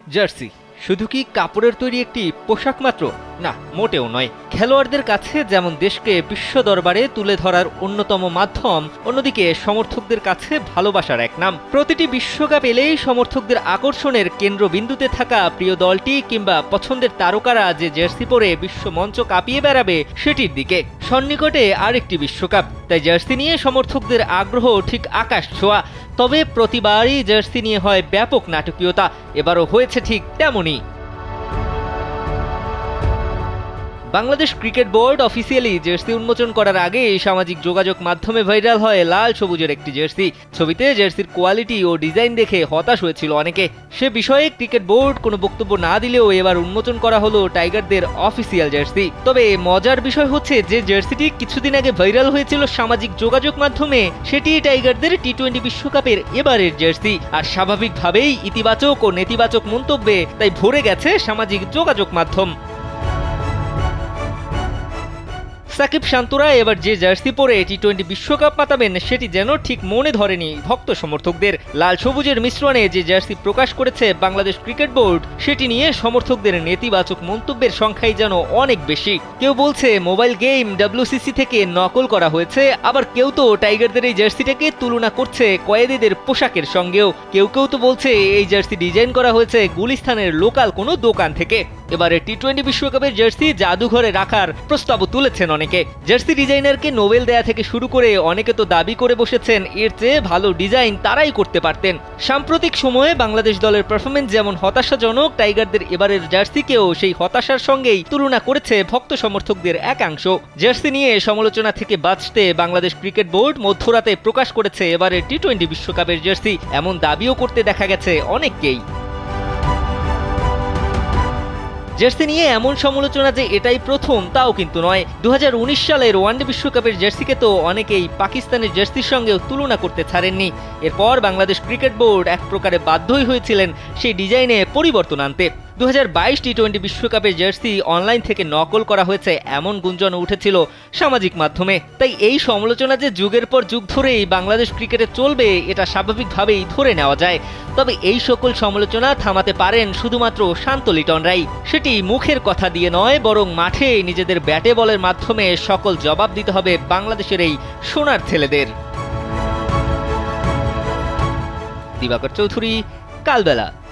Jersey শুধু কি কাপড়ের তৈরি একটি পোশাক মাত্র? না, মোটেও নয়। খেলোয়াড়দের কাছে যেমন দেশকে বিশ্ব দরবারে তুলে ধরার অন্যতম মাধ্যম, অন্যদিকে সমর্থকদের কাছে ভালোবাসার এক নাম। প্রতিটি বিশ্বকাপ এলেই সমর্থকদের আকর্ষণের কেন্দ্রবিন্দুতে থাকা প্রিয় দলটি কিংবা পছন্দের তারকারা যে জার্সি পরে বিশ্ব মঞ্চ কাঁপিয়ে বেড়াবে সেটির দিকে। সন্নিকটে আরেকটি বিশ্বকাপ, তাই জার্সি নিয়ে সমর্থকদের আগ্রহ ঠিক আকাশ ছোঁয়া। তবে প্রতিবারই জার্সি নিয়ে হয় ব্যাপক নাটকীয়তা, এবারও হয়েছে ঠিক তেমনই। Bangladesh cricket board officially jersey উন্মোচন করার আগে সামাজিক যোগাযোগ মাধ্যমে ভাইরাল হয় লাল সবুজের একটি জার্সি। ছবিতে জার্সির কোয়ালিটি ও ডিজাইন দেখে হতাশ হয়েছিল অনেকে। সে বিষয়ে ক্রিকেট বোর্ড কোনো বক্তব্য না দিলেও এবার উন্মোচন করা হলো টাইগারদের অফিসিয়াল জার্সি। তবে মজার বিষয় হচ্ছে যে জার্সিটি কিছুদিন আগে ভাইরাল হয়েছিল সামাজিক যোগাযোগ মাধ্যমে, সেটি টাইগারদের টি-20 বিশ্বকাপের এবারের জার্সি। আর স্বাভাবিকভাবেই ইতিবাচক ও নেতিবাচক মন্তব্যে তাই ভরে গেছে সামাজিক যোগাযোগ মাধ্যম। সাকিব শান্তরা এবার যে জার্সি পরে টি-20 বিশ্বকাপ মাতাবেন সেটি যেন ঠিক মনে ধরেনি ভক্ত সমর্থকদের। লাল সবুজের মিশ্রণে যে জার্সি প্রকাশ করেছে বাংলাদেশ ক্রিকেট বোর্ড, সেটি নিয়ে সমর্থকদের নেতিবাচক মন্তব্যের সংখ্যাই যেন অনেক বেশি। কেউ বলছে মোবাইল গেম WCC থেকে নকল করা হয়েছে, আবার কেউ তো টাইগারদের এই জার্সিটাকে তুলনা করছে কয়েদিদের পোশাকের সঙ্গেও। কেউ তো বলছে এই জার্সি ডিজাইন করা হয়েছে গুলিস্তানের লোকাল কোনো দোকান থেকে। এবারে টি-20 বিশ্বকাপের জার্সি জাদুঘরে রাখার প্রস্তাবও তুলেছেন অনেকে। জার্সি ডিজাইনারকে নোবেল দেয়া থেকে শুরু করে অনেকে তো দাবি করে বসেছেন এর চেয়ে ভালো ডিজাইন তারাই করতে পারতেন। সাম্প্রতিক সময়ে বাংলাদেশ দলের পারফরমেন্স যেমন হতাশাজনক, টাইগারদের এবারের জার্সিকেও সেই হতাশার সঙ্গেই তুলনা করেছে ভক্ত সমর্থকদের একাংশ। জার্সি নিয়ে সমালোচনা থেকে বাঁচতে বাংলাদেশ ক্রিকেট বোর্ড মধ্যরাতে প্রকাশ করেছে এবারের টি-20 বিশ্বকাপের জার্সি, এমন দাবিও করতে দেখা গেছে অনেককেই। জার্সি নিয়ে এমন সমালোচনা যে এটাই প্রথম তাও কিন্তু নয়। 2019 সালের ওয়ানডে বিশ্বকাপের জার্সিকে তো অনেকেই পাকিস্তানের জার্সির সঙ্গেও তুলনা করতে ছাড়েননি। এরপর বাংলাদেশ ক্রিকেট বোর্ড এক প্রকারে বাধ্যই হয়েছিলেন সেই ডিজাইনে পরিবর্তন আনতে। 2022 টি-20 বিশ্বকাপের জার্সি অনলাইন থেকে নকল করা হয়েছে এমন গুঞ্জন উঠেছিল সামাজিক মাধ্যমে। তাই এই সমালোচনা যে যুগের পর যুগ ধরেই বাংলাদেশ ক্রিকেটে চলবে এটা স্বাভাবিকভাবেই ধরে নেওয়া যায়। তবে এই সকল সমালোচনা থামাতে পারেন শুধুমাত্র শান্ত লিটনরাই। সেটি মুখের কথা দিয়ে নয়, বরং মাঠে নিজেদের ব্যাটে বলের মাধ্যমে সকল জবাব দিতে হবে বাংলাদেশের এই সোনার ছেলেদের। দিবাকর চৌধুরী, কালবেলা।